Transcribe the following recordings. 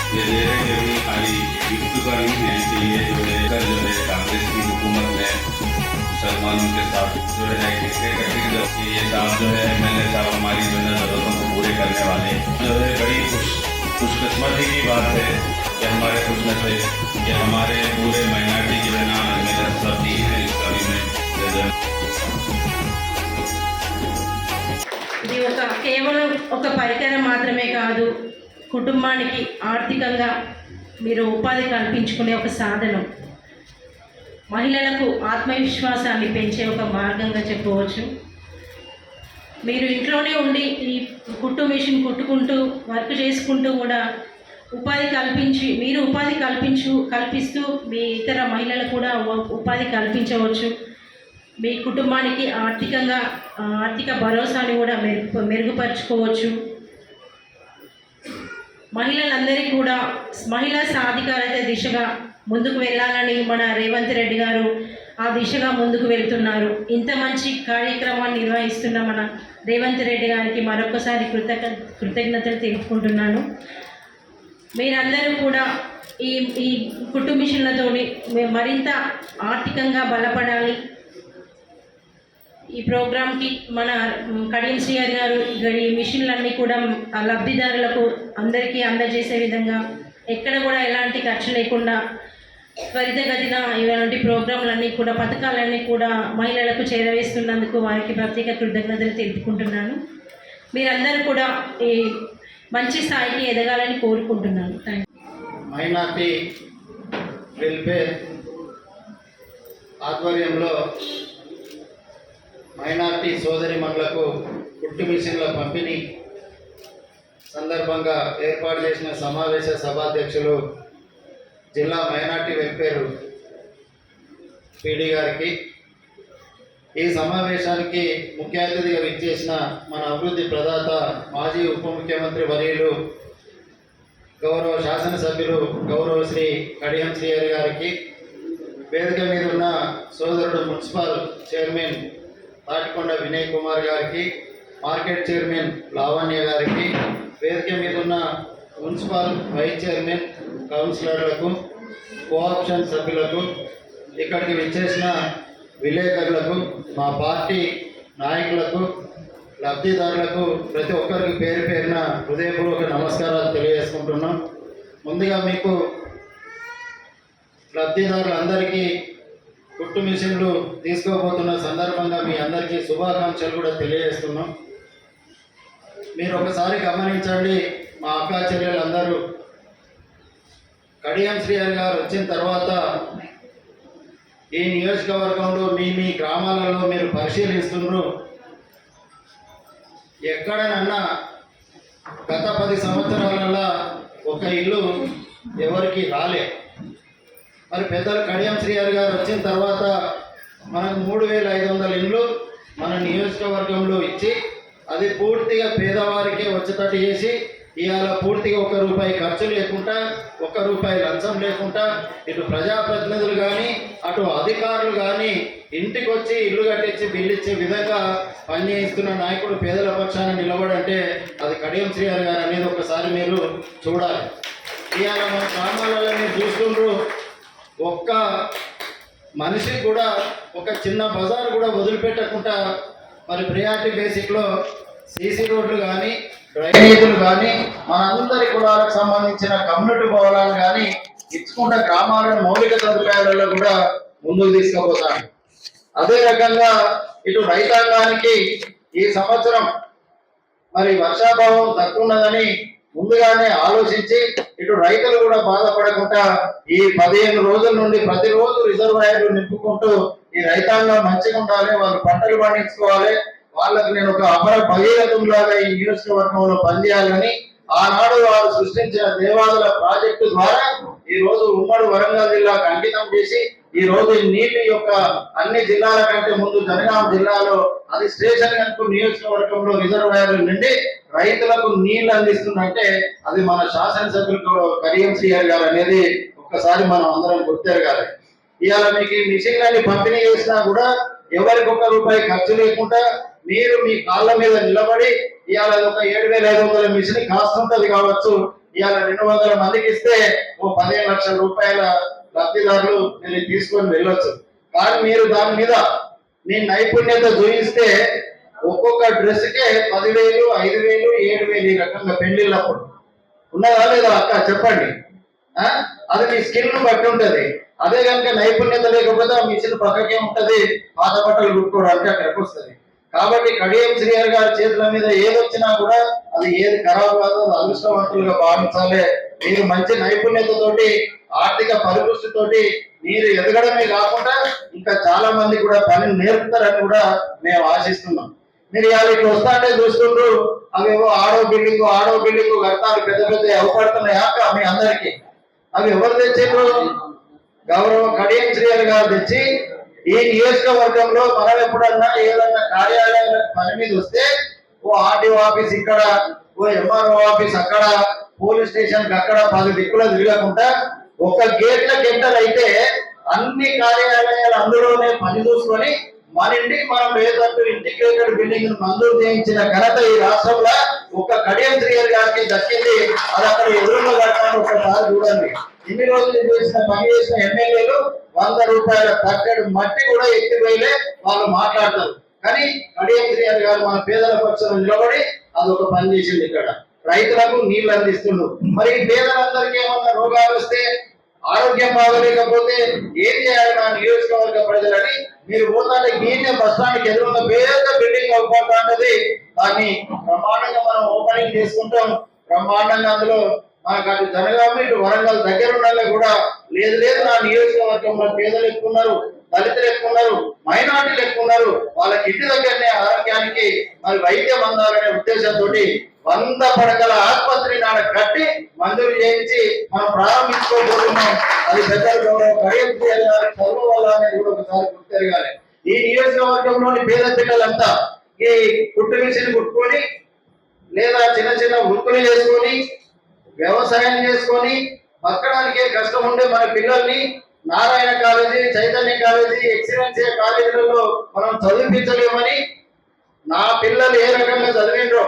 ये दे रहे हैं कि खाली गिफ्ट का नहीं है कि ये जो है कांग्रेस की हुकूमत ने मुसलमानों के साथ जो है कि ये साहब जो है MLA साहब हमारी जो है ज़रूरतों को पूरे करने वाले जो है बड़ी खुशकिस्मती की बात है कि हमारे खुशनसीब कि हमारे पूरे माइनॉरिटी के बिना मेरा सब दी है इसका भी मैं ఇది కేవలం ఒక పరికరం మాత్రమే కాదు, కుటుంబానికి ఆర్థికంగా మీరు ఉపాధి కల్పించుకునే ఒక సాధనం, మహిళలకు ఆత్మవిశ్వాసాన్ని పెంచే ఒక మార్గంగా చెప్పవచ్చు. మీరు ఇంట్లోనే ఉండి ఈ కుట్టు మిషన్ కుట్టుకుంటూ వర్క్ చేసుకుంటూ కూడా ఉపాధి కల్పించి మీరు ఉపాధి కల్పిస్తూ మీ ఇతర మహిళలకు కూడా ఉపాధి కల్పించవచ్చు. మీ కుటుంబానికి ఆర్థిక భరోసాని కూడా మెరుగుపరుచుకోవచ్చు. మహిళలందరికీ కూడా మహిళా సాధికారత దిశగా ముందుకు వెళ్ళాలని మన రేవంత్ రెడ్డి గారు ఆ దిశగా ముందుకు వెళ్తున్నారు. ఇంత మంచి కార్యక్రమాన్ని నిర్వహిస్తున్న మన రేవంత్ రెడ్డి గారికి మరొకసారి కృతజ్ఞతలు తెలుపుకుంటున్నాను. మీరందరూ కూడా ఈ కుట్టు మిషన్లతో మరింత ఆర్థికంగా బలపడాలి. ఈ ప్రోగ్రామ్కి మన కడియం శ్రీహరి గారు ఈ మిషన్లన్నీ కూడా లబ్ధిదారులకు అందరికీ అందజేసే విధంగా ఎక్కడ కూడా ఎలాంటి ఖర్చు లేకుండా త్వరితగతిన ఇలాంటి ప్రోగ్రాంలన్నీ కూడా పథకాలన్నీ కూడా మహిళలకు చేరవేస్తున్నందుకు వారికి ప్రత్యేక కృతజ్ఞతలు తెలుపుకుంటున్నాను. మీరందరూ కూడా ఈ మంచి స్థాయికి ఎదగాలని కోరుకుంటున్నాను. మైనార్టీ వెల్ఫేర్ ఆధ్వర్యంలో మైనార్టీ సోదరిమణులకు కుట్టు మిషన్ల పంపిణీ సందర్భంగా ఏర్పాటు చేసిన సమావేశ సభాధ్యక్షులు జిల్లా మైనార్టీ వెల్ఫేర్ పీడీ గారికి, ఈ సమావేశానికి ముఖ్య అతిథిగా విచ్చేసిన మన అభివృద్ధి ప్రదాత మాజీ ఉప ముఖ్యమంత్రి వర్యులు గౌరవ శాసనసభ్యులు గౌరవ శ్రీ కడియం శ్రీహరి గారికి, వేదిక మీద ఉన్న సోదరుడు మున్సిపల్ చైర్మన్ తాటికొండ వినయ్ కుమార్ గారికి, మార్కెట్ చైర్మన్ లావణ్య గారికి, వేదిక మీద ఉన్న మున్సిపల్ వైస్ చైర్మన్ కౌన్సిలర్లకు, కోఆప్షన్ సభ్యులకు, ఇక్కడికి విచ్చేసిన విలేకరులకు, మా పార్టీ నాయకులకు, లబ్ధిదారులకు ప్రతి ఒక్కరికి పేరు పేరున హృదయపూర్వక నమస్కారాలు తెలియజేసుకుంటున్నాం. ముందుగా మీకు లబ్ధిదారులందరికీ కుట్టు మిషన్లు తీసుకోబోతున్న సందర్భంగా మీ అందరికీ శుభాకాంక్షలు కూడా తెలియజేస్తున్నాం. మీరు ఒకసారి గమనించండి, మా అక్కా చెల్లెలందరూ కడియం శ్రీహరి గారు వచ్చిన తర్వాత ఈ నియోజకవర్గంలో మీ గ్రామాలలో మీరు పరిశీలిస్తున్నారు, ఎక్కడనన్నా గత 10 సంవత్సరాలలో ఒక ఇల్లు ఎవరికి రాలే. మరి పెద్దలు కడియం శ్రీహరి గారు వచ్చిన తర్వాత మనకు 3500 ఇండ్లు మన నియోజకవర్గంలో ఇచ్చి అది పూర్తిగా పేదవారికే వచ్చేటట్టు చేసి ఇవాళ పూర్తిగా ₹1 ఖర్చు లేకుండా, ₹1 లంచం లేకుండా ఇటు ప్రజాప్రతినిధులు కానీ అటు అధికారులు కానీ ఇంటికి వచ్చి ఇల్లు కట్టించి బిల్లు ఇచ్చే విధంగా పనిచేస్తున్న నాయకుడు పేదల పక్షాన నిలబడంటే అది కడియం శ్రీహరి గారు అనేది ఒకసారి మీరు చూడాలి. ఇవాళ మన గ్రామాలలో మీరు చూస్తుండ్రు, ఒక్క మనిషి కూడా ఒక చిన్న బజార్ కూడా వదిలిపెట్టకుండా మరి ప్రియారిటీ బేసిక్లో సీసీ రోడ్లు కానీ డ్రైనేజీలు కానీ మనందరి కులాలకు సంబంధించిన కమ్యూనిటీ భవనాలు కానీ ఇచ్చుకుంటే గ్రామాలను మౌలిక సదుపాయాలలో కూడా ముందుకు తీసుకుపోతాను. అదే రకంగా ఇటు రైతాంగానికి ఈ సంవత్సరం మరి వర్షాభావం తక్కువ ఉన్నదని ముందుగానే ఆలోచించి ఇటు రైతులు కూడా బాధపడకుండా ఈ 15 రోజుల నుండి ప్రతిరోజు రిజర్వాయర్లు నింపుకుంటూ ఈ రైతాంగం మంచిగా ఉండాలి, వాళ్ళు పంటలు పండించుకోవాలి, వాళ్ళకి నేను ఒక అపర భగీరథంలాగా ఈ నియోజకవర్గంలో పనిచేయాలని ఆనాడు వారు సృష్టించిన దేవాదుల ప్రాజెక్టు ద్వారా ఈ రోజు ఉమ్మడి వరంగల్ జిల్లాకు అంకితం చేసి ఈ రోజు నీటి యొక్క అన్ని జిల్లాల కంటే ముందు జనగాం జిల్లాలో అది స్టేషన్ కనుక నియోజకవర్గంలో రిజర్వాయర్లు నిండి రైతులకు నీళ్లు అందిస్తుందంటే అది మన శాసనసభ్యులు కడియం శ్రీహరి గారు అనేది ఒక్కసారి మనం అందరం గుర్తెరగాలి. ఇవాళ మీకు ఈ మిషన్లన్నీ పంపిణీ చేసినా కూడా ఎవరికి ₹1 ఖర్చు లేకుండా మీరు మీ కాళ్ళ మీద నిలబడి ఇవాళ ఒక 7500 మిషన్ కాస్ట్ ఉంటుంది కావచ్చు, ఇవాళ 200 మందికి ఇస్తే ఓ 15 లక్షల రూపాయల లబ్ధిదారులు మీరు తీసుకొని వెళ్ళొచ్చు. కానీ మీరు దాని మీద మీ నైపుణ్యత చూపిస్తే ఒక్కొక్క డ్రెస్కే 10,000, 5,000, 7,000 ఈ రకంగా పెళ్లిళ్ళప్పుడు ఉన్నదా లేదా అక్క చెప్పండి. అది మీ స్కిల్ ను బట్టి ఉంటది. అదే కనుక నైపుణ్యత లేకపోతే ఆ మిషన్ పక్కకే ఉంటది, పాత బట్టలు కుట్టుకోవడానికి అక్కడికి వస్తుంది. కాబట్టి కడియం శ్రీహరి గారి చేతుల మీద ఏదొచ్చినా కూడా అది ఏది ఖరాబ్ కాదు, అది అదృష్టవంతులుగా భావించాలి. మీరు మంచి నైపుణ్యతతోటి ఆర్థిక పరిపుష్టితోటి మీరు ఎదగడమే కాకుండా ఇంకా చాలా మంది కూడా పని నేర్పుతారని కూడా మేము ఆశిస్తున్నాం. మీరు ఇవాళ ఇట్లా వస్తాంటే చూస్తుండ్రు, అవేవో ఆడో బిల్డింగ్ కడతారు, పెద్ద పెద్ద అవపడుతున్నాయి అక్క మీ అందరికీ. అవి ఎవరు తెచ్చిండ్రు? గౌరవ కడియం శ్రీహరి గారు తెచ్చి ఈ నియోజకవర్గంలో మనం ఎప్పుడన్నా ఏదన్నా కార్యాలయాల పని మీద వస్తే ఓ ఆర్టీఓ ఆఫీస్ ఇక్కడ, ఓ ఎంఆర్ఓ ఆఫీస్ అక్కడ, పోలీస్ స్టేషన్ అక్కడ 10 దిక్కులు తిరగకుండా ఒక గేట్ల గంటలు అయితే అన్ని కార్యాలయాలు అందులోనే పని చూసుకొని మన ఇంటికి మనం ఏదంటూ ఇంటిగ్రేటెడ్ బిల్డింగ్ మంజూరు చేయించిన ఘనత ఈ రాష్ట్రంలో ఒక కడియం శ్రీహరి గారికి దక్కింది. అది అక్కడ ఎదురుగా కట్టాలని ఒకసారి చూడండి. ఇన్ని రోజులు పని చేసిన ఎమ్మెల్యేలు 100 రూపాయల తట్టెడు మట్టి కూడా ఎత్తిపోయిలే వాళ్ళు మాట్లాడతారు. కానీ కడియం శ్రీహరి గారు మన పేదల పక్షాన నిలబడి అదొక పని చేసింది. ఇక్కడ రైతులకు నీళ్లు అందిస్తున్నారు. మరి ఈ పేదలందరికీ ఏమన్నా రోగాలు వస్తే, ఆరోగ్యం బాగలేకపోతే ఏం చేయాలి నా నియోజకవర్గ ప్రజలని మీరు పోతాంటే గీనే బస్ స్టాండ్కి ఎదురున్న పేద బిల్డింగ్ అవుతుంటది. దాన్ని బ్రహ్మాండంగా మనం ఓపెనింగ్ చేసుకుంటాం. బ్రహ్మాండంగా అందులో మనకు అటు జనగామ ఇటు వరంగల్ దగ్గర ఉండాలి కూడా లేదు నా నియోజకవర్గంలో పేదలు ఎక్కువ ఉన్నారు, దళితులు ఎక్కువ ఉన్నారు, మైనార్టీలు ఎక్కువ ఉన్నారు, వాళ్ళకి ఇంటి దగ్గరనే ఆరోగ్యానికి మరి వైద్యం అందాలనే ఉద్దేశంతో 100 పడకల ఆసుపత్రి నాడ కట్టి మంజూరు చేయించి మనం ప్రారంభించుకోబోతున్నాం. అది పెద్దలు గౌరవ కడియం శ్రీహరి గారి చదువు వల్ల అనేది కూడా ఒకసారి గుర్తెరగాలి. ఈ నియోజకవర్గంలోని పేద పిల్లలంతా ఈ కుట్టు మిషన్ కుట్టుకొని లేదా చిన్న చిన్న వృత్తులు చేసుకొని వ్యవసాయం చేసుకొని బతకడానికే కష్టం ఉండే మన పిల్లల్ని Narayana college, Chaitanya college, excellency కాలేజీలలో మనం చదివించలేమని నా పిల్లలు ఏ రకంగా చదివిండ్రో,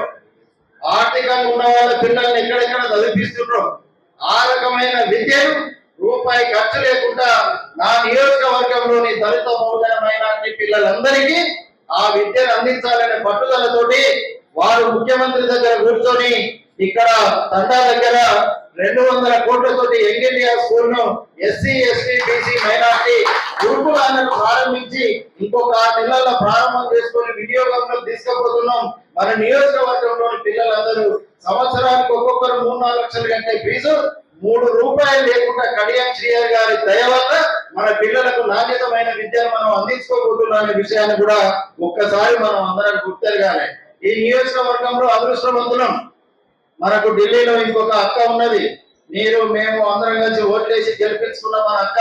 ఆర్థికంగా ఉన్న వాళ్ళ పిల్లల్ని ఎక్కడెక్కడ చదివిస్తుండ్రో ఆ రకమైన విద్యను రూపాయి ఖర్చు లేకుండా నా నియోజకవర్గంలోని దళిత బహుజన మైనారిటీ పిల్లలందరికీ ఆ విద్యను అందించాలనే పట్టుదలతోటి వారు ముఖ్యమంత్రి దగ్గర కూర్చొని ఇక్కడ తండా దగ్గర 200 కోట్లతోటి యంగ్ ఇండియా స్కూల్ ను ఎస్సీ, ఎస్టీ, బీసీ, మైనార్టీ గురుకులాలను ప్రారంభించి ఇంకొక 6 నెలల్లో ప్రారంభం చేసుకొని వినియోగంలో తీసుకుపోతున్నాం. మన నియోజకవర్గంలోని పిల్లలందరూ సంవత్సరానికి ఒక్కొక్కరు 3-4 లక్షల కంటే ఫీజు 3 రూపాయలు లేకుండా కడియం శ్రీహరి గారి దయ వల్ల మన పిల్లలకు నాణ్యతమైన విద్యను మనం అందించుకోబోతున్నాం అనే విషయాన్ని కూడా ఒక్కసారి మనం అందరం గుర్తెరగాలి. ఈ నియోజకవర్గంలో అదృష్టవంతులం. మనకు ఢిల్లీలో ఇంకొక అక్క ఉన్నది. మేము అందరం కలిసి ఓట్లేసి గెలిపించుకున్న మన అక్క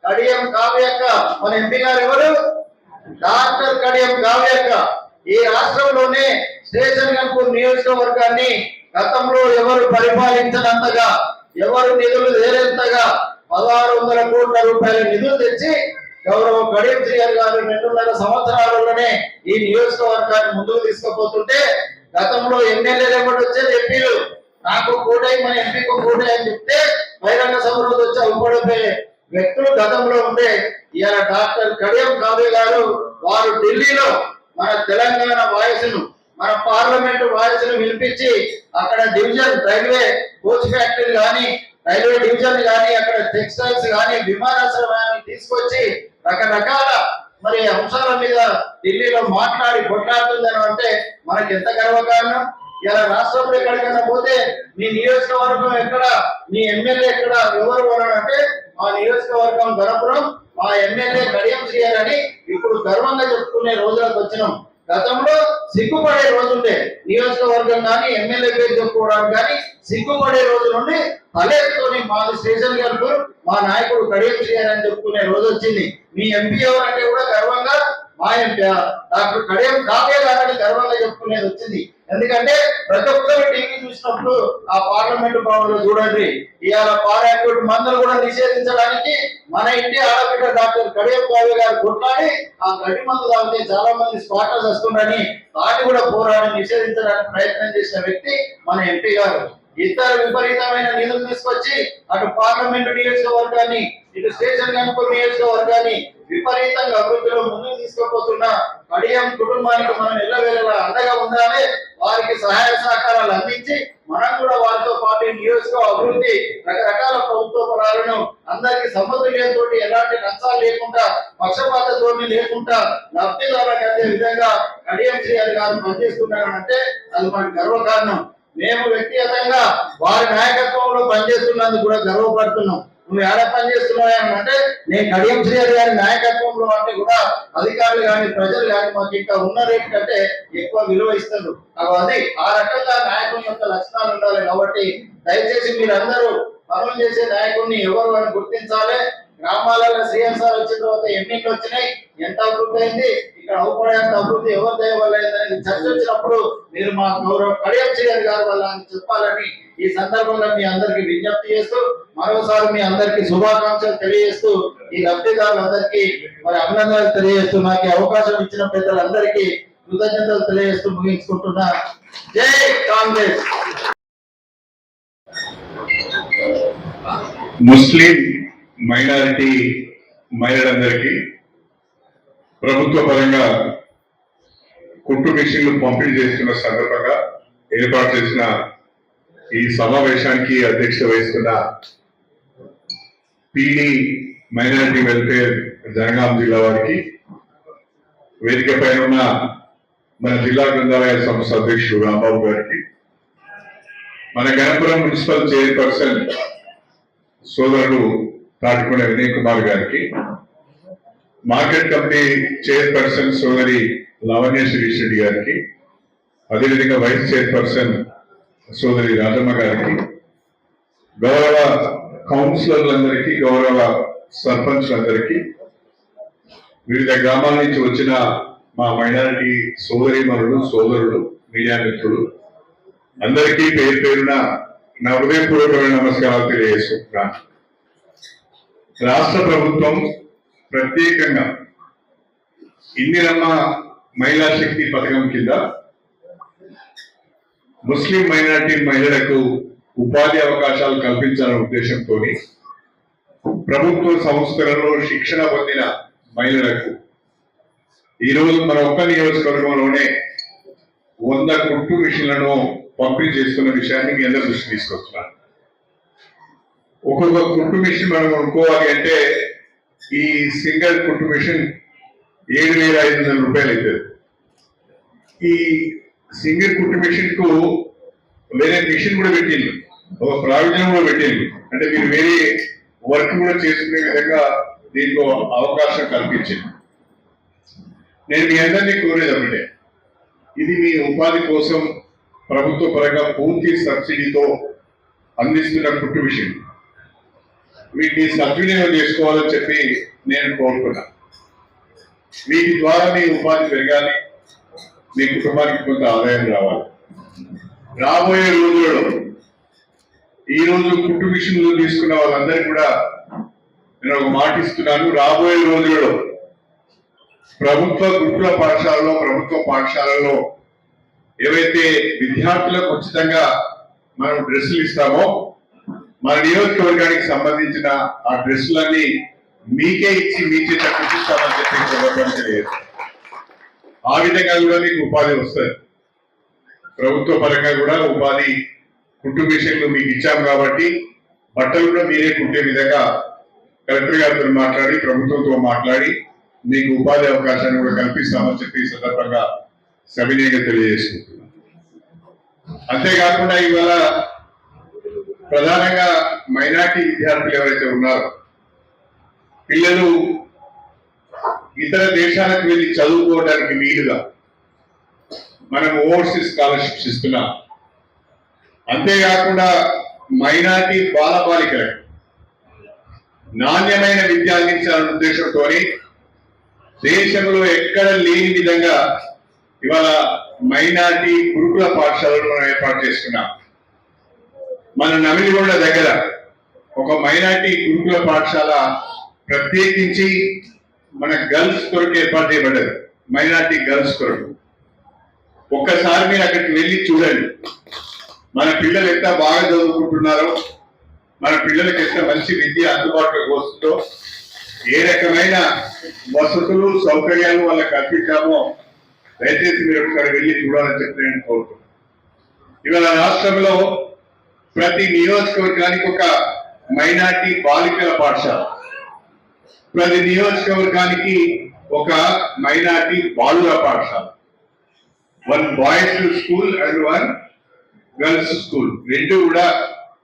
కడియం కావ్య అక్క. మన ఎంపీ గారు ఎవరు? డాక్టర్ కడియం కావ్య అక్క. ఈ రాష్ట్రంలోనే స్టేషన్ గన్పూర్ నియోజకవర్గాన్ని గతంలో ఎవరు పరిపాలించినంతగా, ఎవరు నిధులు తేలేంతగా 1600 కోట్ల రూపాయల నిధులు తెచ్చి గౌరవ కడియం శ్రీహరి గారు 2.5 సంవత్సరాలలోనే ఈ నియోజకవర్గాన్ని ముందుకు తీసుకుపోతుంటే గతంలో ఎమ్మెల్యేలు ఎవరు వచ్చేది ఎంపీలు నాకు కోటై మన ఎంపీకి కోటై అని చెప్తే బహిరంగ సభలో వచ్చి అవ్వబడిపోయే వ్యక్తులు గతంలో ఉండే ఇవాళ డాక్టర్ కడియం కావ్య గారు వారు ఢిల్లీలో మన తెలంగాణ వాయిస్ను, మన పార్లమెంట్ వాయిస్ను వినిపించి అక్కడ డివిజన్ రైల్వే కోచ్ ఫ్యాక్టరీ కానీ, రైల్వే డివిజన్ కానీ, అక్కడ టెక్స్టైల్స్ కానీ, విమానాశ్రయాన్ని తీసుకొచ్చి రకరకాల మరి అంశాల మీద ఢిల్లీలో మాట్లాడి కొట్లాడుతుందని అంటే మనకి ఎంత గర్వకారణం. ఇలా రాష్ట్రంలో ఎక్కడికైనా పోతే మీ నియోజకవర్గం ఎక్కడ, మీ ఎమ్మెల్యే ఎక్కడ, ఎవరు అంటే మా నియోజకవర్గం ధనపురం, మా ఎమ్మెల్యే కడియం శ్రీహరి అని ఇప్పుడు గర్వంగా చెప్పుకునే రోజులకు వచ్చినాం. గతంలో సిగ్గుపడే రోజుండే నియోజకవర్గం కానీ ఎమ్మెల్యే పేరు చెప్పుకోవడానికి కానీ సిగ్గుపడే రోజు నుండి తలెత్తుకొని మాది స్టేషన్ గారు మా నాయకుడు కడియం శ్రీహరి అని చెప్పుకునే రోజు వచ్చింది. మీ ఎంపీ ఎవరంటే కూడా గర్వంగా మా ఎంపీ డాక్టర్ కడియం కావ్య గారని గర్వంగా చెప్పుకునేది వచ్చింది. ఎందుకంటే ప్రతి ఒక్కరు టీవీ చూసినప్పుడు ఆ పార్లమెంటు భవన్ లో చూడండి ఇవాళ పారాక్యూట్ మందులు కూడా నిషేధించడానికి మన ఇంటి ఆడబిడ్డ డాక్టర్ కడియం కావ్య గారు కొట్లాడి ఆ గడ్డి మందు తాగితే చాలా మంది స్పాటర్స్ వస్తుండని దాన్ని కూడా పోరాడి నిషేధించడానికి ప్రయత్నం చేసిన వ్యక్తి మన ఎంపీ గారు. ఇద్దరు విపరీతమైన నిధులు తీసుకొచ్చి అటు పార్లమెంటు నియోజకవర్గాన్ని ఇటు స్టేషన్ గన్పూర్ నియోజకవర్గాన్ని విపరీతంగా అభివృద్ధిలో ముందుకు తీసుకుపోతున్న కడియం కుటుంబానికి మనం ఎల్లవేళలా అండగా ఉండాలి. వారికి సహాయ సహకారాలు అందించి మనం కూడా వారితో పాటు నియోజక అభివృద్ధి రకరకాల ప్రభుత్వ ఫలాలను అందరికీ సమతుల్యంతో ఎలాంటి నష్టాలు లేకుండా పక్షపాత ధోరణి లేకుండా లబ్ధిదారులకు అందే విధంగా కడియం శ్రీహరి గారు పనిచేస్తున్నారంటే అది మనకు గర్వకారణం. మేము వ్యక్తిగతంగా వారి నాయకత్వంలో పనిచేస్తున్నందుకు కూడా గర్వపడుతున్నాం. నువ్వు ఎలా పనిచేస్తున్నావు అంటే నేను కడియం శ్రీహరి గారి నాయకత్వంలో అంటే కూడా అధికారులు కానీ ప్రజలు కానీ మాకు ఇంకా ఉన్న రేటు కంటే ఎక్కువ విలువ ఇస్తారు. అది ఆ రకంగా నాయకుని యొక్క లక్షణాలు ఉండాలి. కాబట్టి దయచేసి మీరందరూ పనులు చేసే నాయకుడిని ఎవరు అని గుర్తించాలి. గ్రామాలలో సిఎస్ఆర్ వచ్చిన తర్వాత ఎన్నికలు వచ్చినాయి, ఎంత అభివృద్ధి అయింది, ఇక్కడ అవుపడేంత అభివృద్ధి ఎవరి దయ వల్ల అయిందనేది చర్చ వచ్చినప్పుడు మీరు మా గౌరవ కడియం శ్రీహరి గారు వల్ల అని చెప్పాలని ఈ సందర్భంగా మీ అందరికి విజ్ఞప్తి చేస్తూ మరోసారి మీ అందరికి శుభాకాంక్షలు తెలియజేస్తూ ఈ లబ్ధిదారులందరికీ మరి అభినందనలు తెలియజేస్తూ నాకు అవకాశం ఇచ్చిన పెద్దలందరికీ కృతజ్ఞతలు తెలియజేస్తూ ముగించుకుంటున్నా. జై కాంగ్రెస్. ముస్లిం మైనారిటీ మహిళలందరికీ ప్రభుత్వ పరంగా కుట్టు మిషన్లు పంపిణీ చేస్తున్న సందర్భంగా ఏర్పాటు చేసిన ఈ సమావేశానికి అధ్యక్షత వహిస్తున్న పీడీ మైనారిటీ వెల్ఫేర్ జనగాం జిల్లా వారికి, వేదిక పైన ఉన్న మన జిల్లా గ్రంథాలయ సంస్థ అధ్యక్షుడు రాంబాబు గారికి, మన గణపురం మున్సిపల్ చైర్పర్సన్ సోదరుడు తాటికొండ వినయ్ కుమార్ గారికి, మార్కెట్ కమిటీ చైర్పర్సన్ సోదరి లావణ్య శిరీష్ రెడ్డి గారికి, అదేవిధంగా వైస్ చైర్పర్సన్ సోదరి రాజమ్మ గారికి, గౌరవ కౌన్సిలర్లందరికీ, గౌరవ సర్పంచ్లందరికీ, వివిధ గ్రామాల నుంచి వచ్చిన మా మైనారిటీ సోదరీమణులు, సోదరులు, మీడియా మిత్రులు అందరికీ పేరు పేరున నా హృదయపూర్వకమైన నమస్కారాలు తెలియజేసుకుంటున్నాను. రాష్ట్ర ప్రభుత్వం ప్రత్యేకంగా ఇందిరమ్మ మహిళా శక్తి పథకం కింద ముస్లిం మైనారిటీ మహిళలకు ఉపాధి అవకాశాలు కల్పించాలనే ఉద్దేశంతో ప్రభుత్వ సంస్థలలో శిక్షణ పొందిన మహిళలకు ఈరోజు మన ఒక్క నియోజకవర్గంలోనే 100 కుట్టు మిషన్లను పంపిణీ చేస్తున్న విషయాన్ని మీ అందరూ దృష్టి తీసుకొస్తున్నాను. ఒక్కొక్క కుట్టు మిషన్ మనం కొనుక్కోవాలి అంటే ఈ సింగిల్ కుట్టు మిషన్ 7,500 రూపాయలు అవుతుంది. ఈ సింగిల్ కుట్టు మిషన్ కు వేరే మిషన్ కూడా పెట్టింది, ఒక ప్రావిజన్ కూడా పెట్టింది. అంటే మీరు వేరే వర్క్ కూడా చేసుకునే విధంగా దీనికి అవకాశం కల్పించింది. నేను మీ అందరినీ కోరేది ఒకటే, ఇది మీ ఉపాధి కోసం ప్రభుత్వ పరంగా పూర్తి సబ్సిడీతో అందిస్తున్న కుట్టు మిషన్ వీటిని సద్వినియోగం చేసుకోవాలని చెప్పి నేను కోరుకున్నా. వీటి ద్వారా మీ ఉపాధి పెరగాలి, మీ కుటుంబానికి కొంత ఆదాయం రావాలి. రాబోయే రోజులలో ఈ రోజు కుట్టు మిషన్లు తీసుకున్న వాళ్ళందరికీ కూడా నేను ఒక మాట ఇస్తున్నాను. రాబోయే రోజులలో ప్రభుత్వ గురుకుల పాఠశాలలో, ప్రభుత్వ పాఠశాలలో ఏవైతే విద్యార్థులకు ఉచితంగా మనం డ్రెస్సులు ఇస్తామో మన నియోజకవర్గానికి సంబంధించిన ఆ డ్రెస్సులన్నీ మీకే ఇచ్చి మీ చేత కుట్టిస్తామని చెప్పి తెలియదు. ఆ విధంగా కూడా మీకు ఉపాధి వస్తుంది. ప్రభుత్వ పరంగా కూడా ఉపాధి కుట్టు మిషన్లు మీకు ఇచ్చాము కాబట్టి బట్టలు కూడా మీరే కుట్టే విధంగా కలెక్టర్ గారితో మాట్లాడి, ప్రభుత్వంతో మాట్లాడి మీకు ఉపాధి అవకాశాన్ని కూడా కల్పిస్తామని చెప్పి ఈ సందర్భంగా సవినయంగా తెలియజేసుకుంటున్నాను. అంతేకాకుండా ఇవాళ ప్రధానంగా మైనార్టీ విద్యార్థులు ఎవరైతే ఉన్నారో పిల్లలు ఇతర దేశాలకు వెళ్ళి చదువుకోవడానికి వీలుగా మనం ఓవర్సీస్ స్కాలర్షిప్స్ ఇస్తున్నాం. అంతేకాకుండా మైనార్టీ బాలబాలికలకు నాణ్యమైన విద్య అందించాలనే ఉద్దేశంతో దేశంలో ఎక్కడ లేని విధంగా ఇవాళ మైనార్టీ గురుకుల పాఠశాలను మనం ఏర్పాటు చేసుకున్నాం. మన నమిలిగొండ దగ్గర ఒక మైనార్టీ గురుకుల పాఠశాల ప్రత్యేకించి మన గర్ల్స్ కొరకు ఏర్పాటు చేయబడ్డది, మైనార్టీ గర్ల్స్ కొరకు. ఒక్కసారి మీరు అక్కడికి వెళ్ళి చూడండి. మన పిల్లలు ఎంత బాగా చదువుకుంటున్నారో, మన పిల్లలకి ఎంత మంచి విద్య అందుబాటులోకి వస్తుందో, ఏ రకమైన వసతులు సౌకర్యాలు వాళ్ళకి కల్పించామో దయచేసి మీరు ఒకసారి వెళ్ళి చూడాలని చెప్పి నేను కోరుతున్నాను. ఇవాళ రాష్ట్రంలో ప్రతి నియోజకవర్గానికి ఒక మైనార్టీ బాలికల పాఠశాల, ప్రతి నియోజకవర్గానికి ఒక మైనార్టీ బాలుర పాఠశాల, 1 boys school and 1 girls school, రెండు కూడా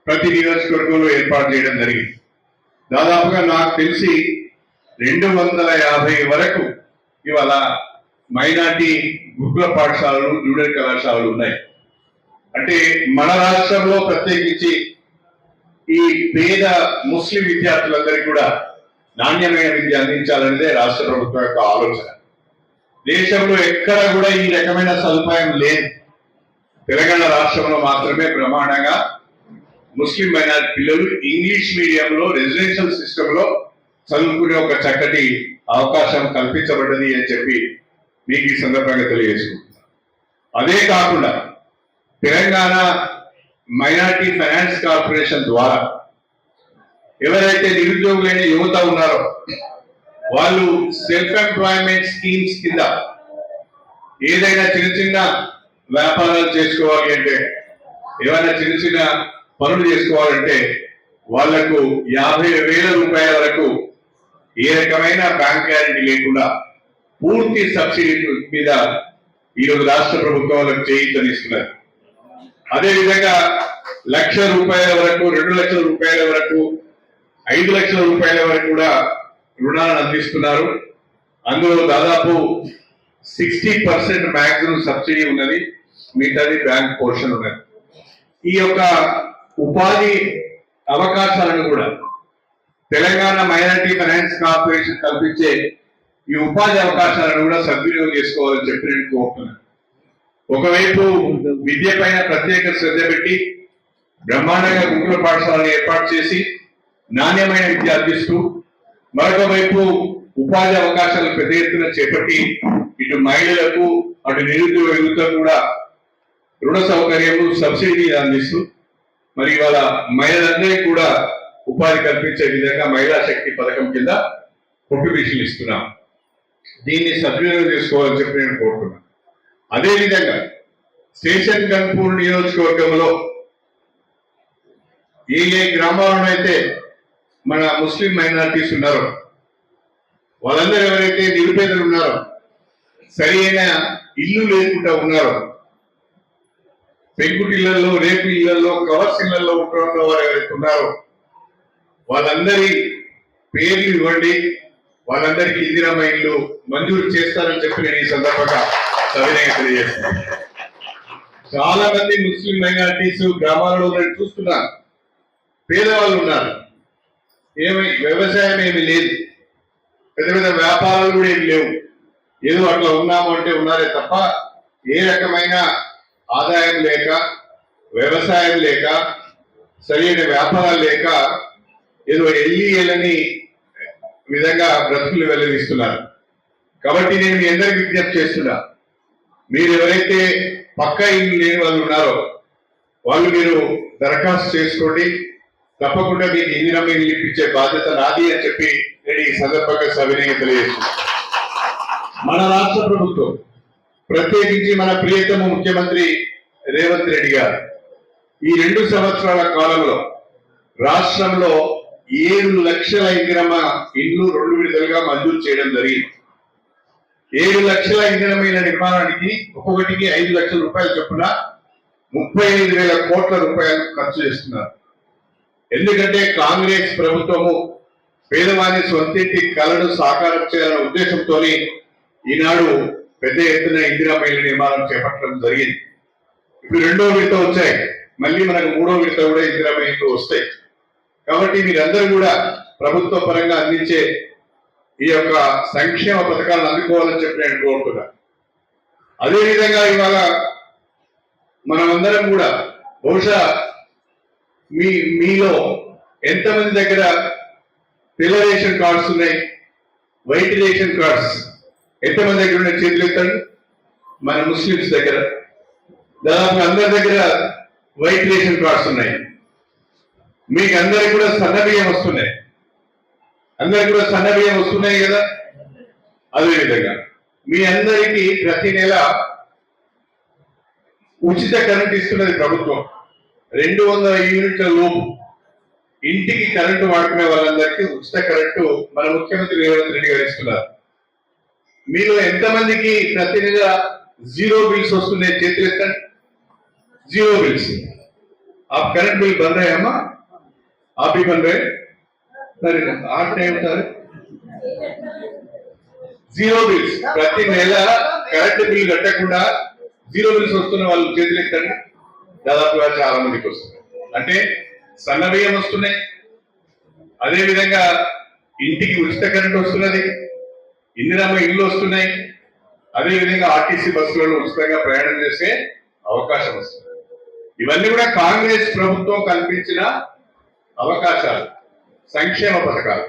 ప్రతి నియోజకవర్గంలో ఏర్పాటు చేయడం జరిగింది. దాదాపుగా నాకు తెలిసి 250 వరకు ఇవాళ మైనార్టీ గురుకుల పాఠశాలలు, జూనియర్ కళాశాలలు ఉన్నాయి. అంటే మన రాష్ట్రంలో ప్రత్యేకించి ఈ పేద ముస్లిం విద్యార్థులందరికీ కూడా నాణ్యమైన విద్య అందించాలనేదే రాష్ట్ర ప్రభుత్వం యొక్క ఆలోచన. దేశంలో ఎక్కడ కూడా ఈ రకమైన సదుపాయం లేదు. తెలంగాణ రాష్ట్రంలో మాత్రమే బ్రహ్మాండంగా ముస్లిం మైనారిటీ పిల్లలు ఇంగ్లీష్ మీడియంలో రెసిడెన్షియల్ సిస్టమ్ లో చదువుకునే ఒక చక్కటి అవకాశం కల్పించబడ్డది అని చెప్పి మీకు ఈ సందర్భంగా తెలియజేసుకుంటున్నాను. అదే కాకుండా తెలంగాణ మైనారిటీ ఫైనాన్స్ కార్పొరేషన్ ద్వారా ఎవరైతే నిరుద్యోగులైన యువత ఉన్నారో వాళ్ళు సెల్ఫ్ ఎంప్లాయ్మెంట్ స్కీమ్స్ కింద ఏదైనా చిన్న చిన్న వ్యాపారాలు చేసుకోవాలి అంటే, ఏమైనా చిన్న చిన్న పనులు చేసుకోవాలంటే వాళ్లకు 50,000 రూపాయల వరకు ఏ రకమైన బ్యాంక్ గ్యారెంటీ లేకుండా పూర్తి సబ్సిడీ మీద ఈరోజు రాష్ట్ర ప్రభుత్వం వాళ్ళకు చేయిస్తున్నారు. అదేవిధంగా 1,00,000 రూపాయల వరకు, 2 లక్షల రూపాయల వరకు, 5 లక్షల రూపాయల వరకు కూడా రుణాలను అందిస్తున్నారు. అందులో దాదాపు 60% మ్యాక్సిమం సబ్సిడీ ఉన్నది, మిగతాది బ్యాంక్ పోర్షన్ ఉన్నది. ఈ యొక్క ఉపాధి అవకాశాలను కూడా తెలంగాణ మైనారిటీ ఫైనాన్స్ కార్పొరేషన్ కల్పించే ఈ ఉపాధి అవకాశాలను కూడా సద్వినియోగం చేసుకోవాలని చెప్పి నేను కోరుతున్నాను. ఒకవైపు విద్య పైన ప్రత్యేక శ్రద్ధ పెట్టి బ్రహ్మాండంగా గురుకుల పాఠశాలను ఏర్పాటు చేసి నాణ్యమైన విద్య అందిస్తూ, మరొక వైపు ఉపాధి అవకాశాలు పెద్ద ఎత్తున చేపట్టి ఇటు మహిళలకు అటు నిరుద్యోగ యువతకు కూడా రుణ సౌకర్యము సబ్సిడీ అందిస్తూ మరి ఇవాళ మహిళలందరికీ కూడా ఉపాధి కల్పించే విధంగా మహిళా శక్తి పథకం కింద కొట్టు మిషన్లు ఇస్తున్నాం. దీన్ని సద్వినియోగం చేసుకోవాలని చెప్పి నేను కోరుతున్నాను. అదేవిధంగా స్టేషన్ గన్పూర్ నియోజకవర్గంలో ఏ గ్రామాలను అయితే మన ముస్లిం మైనారిటీస్ ఉన్నారో వాళ్ళందరూ ఎవరైతే నిరుపేదలు ఉన్నారో, సరైన ఇల్లు లేకుండా ఉన్నారో, పెంకుటిళ్లలో, రేపు ఇళ్లలో, కవర్స్ ఇళ్లలో ఉంటున్న వారు ఎవరైతే ఉన్నారో వాళ్ళందరి పేర్లు ఇవ్వండి, వాళ్ళందరికీ ఇందిరమ్మ ఇల్లు మంజూరు చేస్తారని చెప్పి నేను ఈ సందర్భంగా సవినయంగా తెలియజేస్తున్నాను. చాలా మంది ముస్లిం మైనారిటీస్ గ్రామాలలో చూస్తున్నారు, పేదవాళ్ళు ఉన్నారు, వ్యవసాయం ఏమి లేదు, పెద్ద పెద్ద వ్యాపారాలు కూడా ఏమి లేవు, ఏదో అట్లా ఉన్నాము అంటే ఉన్నారే తప్ప ఏ రకమైన ఆదాయం లేక, వ్యవసాయం లేక, సరైన వ్యాపారాలు లేక ఏదో వెళ్ళని విధంగా బ్రతుకులు వెల్లడిస్తున్నారు. కాబట్టి నేను మీ అందరికి విజ్ఞప్తి చేస్తున్నా, మీరు ఎవరైతే పక్కా ఇల్లు లేని వాళ్ళు ఉన్నారో వాళ్ళు మీరు దరఖాస్తు చేసుకోండి. తప్పకుండా మీకు ఇందిరమ్మ ఇల్లు ఇప్పించే బాధ్యత నాది అని చెప్పి నేను ఈ సందర్భంగా సవినయంగా తెలియజేస్తున్నాను. మన రాష్ట్ర ప్రభుత్వం ప్రత్యేకించి మన ప్రియతమ ముఖ్యమంత్రి రేవంత్ రెడ్డి గారు ఈ 2 సంవత్సరాల కాలంలో రాష్ట్రంలో 7 లక్షల ఇందిరమ్మ ఇల్లు 2 విడతలుగా మంజూరు చేయడం జరిగింది. 7 లక్షల ఇందిరమ్మ ఇళ్ల నిర్మాణానికి ఒక్కొక్కటికి 5 లక్షల రూపాయలు చొప్పున 35,000 కోట్ల రూపాయలు ఖర్చు చేస్తున్నారు. ఎందుకంటే కాంగ్రెస్ ప్రభుత్వము పేదవాని సొంతింటి కళను సాకారం చేయాలనే ఉద్దేశంతో ఈనాడు పెద్ద ఎత్తున ఇందిరమ్మ ఇళ్ల నిర్మాణం చేపట్టడం జరిగింది. ఇప్పుడు 2వ విడత వచ్చాయి, మళ్ళీ మనకు 3వ విడత కూడా ఇందిరమ్మ ఇల్లు వస్తాయి. కాబట్టి మీరందరూ కూడా ప్రభుత్వ పరంగా అందించే ఈ యొక్క సంక్షేమ పథకాలను అందుకోవాలని చెప్పి నేను కోరుతున్నాను. అదేవిధంగా ఇవాళ మనమందరం కూడా బహుశా మీలో ఎంతమంది దగ్గర తెల్ల రేషన్ కార్డ్స్ ఉన్నాయి, వైట్ రేషన్ కార్డ్స్ ఎంతమంది దగ్గర ఉన్నాయి చేతులు ఎత్తండి. మన ముస్లిమ్స్ దగ్గర దాదాపు అందరి దగ్గర వైట్ రేషన్ కార్డ్స్ ఉన్నాయి. మీకు అందరికి కూడా సన్న బియ్యం వస్తున్నాయి. అందరికి కూడా సన్న బియ్యం వస్తున్నాయి కదా. అదేవిధంగా మీ అందరికీ ప్రతి నెల ఉచిత కరెంట్ ఇస్తున్నది ప్రభుత్వం. 200 యూనిట్ల లోపు ఇంటికి కరెంటు వాడుకునే వాళ్ళందరికీ ఉచిత కరెంటు మన ముఖ్యమంత్రి రేవంత్ రెడ్డి గారు ఇస్తున్నారు. మీలో ఎంతమందికి ప్రతి నెల జీరో బిల్స్ వస్తున్నాయి? చేతులు ఎత్తండి. Zero bills. आप करंट बिल बन रहे हैं अम्मा? आप भी बन रहे? सर आप नहीं बता रहे? Zero bills. ప్రతి నెల కరెంట్ బిల్ కట్టకుండా జీరో బిల్స్ వస్తున్న వాళ్ళు చేతులు ఎత్తండి. దాదాపుగా చాలా మందికి వస్తున్నాయి. అంటే సన్న బియ్యం వస్తున్నాయి, అదే విధంగా ఇంటికి ఉచిత కరెంట్ వస్తున్నది, ఇందిరమ్మ ఇల్లు వస్తున్నాయి, అదే విధంగా ఆర్టీసీ బస్సులలో ఉచితంగా ప్రయాణం చేసే అవకాశం వస్తుంది. ఇవన్నీ కూడా కాంగ్రెస్ ప్రభుత్వం కల్పించిన అవకాశాలు, సంక్షేమ పథకాలు.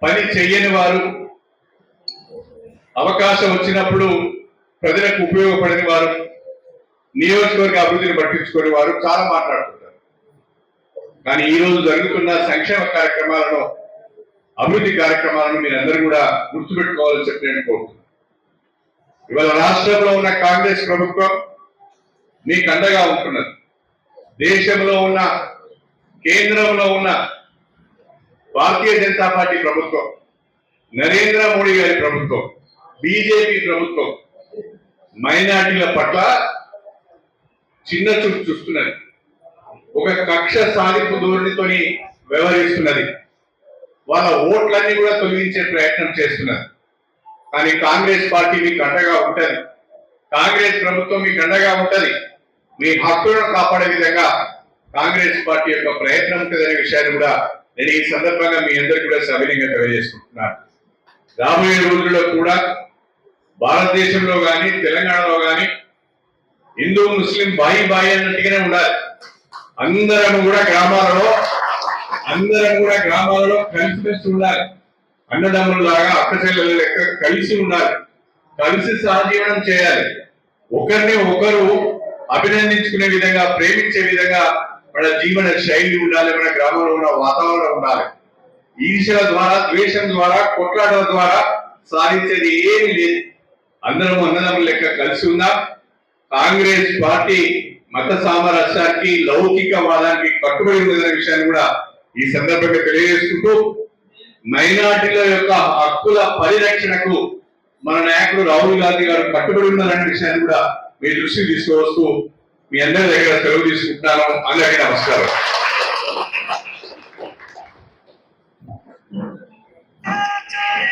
పని చెయ్యని వారు, అవకాశం వచ్చినప్పుడు ప్రజలకు ఉపయోగపడని వారు, నియోజకవర్గ అభివృద్ధిని పట్టించుకునే వారు చాలా మాట్లాడుతుంటారు. కానీ ఈ రోజు జరుగుతున్న సంక్షేమ కార్యక్రమాలను, అభివృద్ధి కార్యక్రమాలను మీరందరూ కూడా గుర్తుపెట్టుకోవాలని చెప్పి నేను కోరుతున్నాను. ఇవాళ రాష్ట్రంలో ఉన్న కాంగ్రెస్ ప్రభుత్వం మీకు అండగా ఉంటున్నది. దేశంలో ఉన్న, కేంద్రంలో ఉన్న భారతీయ జనతా పార్టీ ప్రభుత్వం, నరేంద్ర మోడీ గారి ప్రభుత్వం, బీజేపీ ప్రభుత్వం మైనార్టీల పట్ల చిన్న చూపు చూస్తున్నది. ఒక కక్ష సాధింపు ధోరణితోని వ్యవహరిస్తున్నది. వాళ్ళ ఓట్లన్నీ కూడా తొలగించే ప్రయత్నం చేస్తున్నది. కానీ కాంగ్రెస్ పార్టీ మీకు అండగా ఉంటది. కాంగ్రెస్ ప్రభుత్వం మీకు అండగా ఉంటది. మీ హక్కులను కాపాడే విధంగా కాంగ్రెస్ పార్టీ యొక్క ప్రయత్నం ఉంటుందనే విషయాన్ని కూడా నేను ఈ సందర్భంగా మీ అందరికీ కూడా సవినయంగా తెలియజేసుకుంటున్నాను. రాబోయే రోజుల్లో కూడా భారతదేశంలో కానీ, తెలంగాణలో కానీ హిందూ ముస్లిం బాయి బాయి అన్నట్టుగానే ఉండాలి. అందరం కూడా గ్రామాలలో కలిసిమెలిసి ఉండాలి. అన్నదమ్ములాగా, అక్క చెల్లెల లెక్క కలిసి ఉండాలి. కలిసి సహజీవనం చేయాలి. ఒకరిని ఒకరు అభినందించుకునే విధంగా, ప్రేమించే విధంగా మన జీవన శైలి ఉండాలి. మన గ్రామంలో ఉన్న వాతావరణం ఉండాలి. ఈర్ష్యల ద్వారా, ద్వేషం ద్వారా, కొట్లాటల ద్వారా సాధించేది ఏమీ లేదు. అందరం అన్నదమ్ముల లెక్క కలిసి ఉందాం. కాంగ్రెస్ పార్టీ మత సామరస్యానికి, లౌకికవాదానికి కట్టుబడి ఉందనే విషయాన్ని కూడా ఈ సందర్భంగా తెలియజేసుకుంటూ, మైనార్టీల యొక్క హక్కుల పరిరక్షణకు మన నాయకుడు రాహుల్ గాంధీ గారు కట్టుబడి ఉన్నారనే విషయాన్ని కూడా మీ దృష్టికి తీసుకువస్తూ మీ అందరి దగ్గర సెలవు తీసుకుంటున్నాను. అందరికీ నమస్కారం.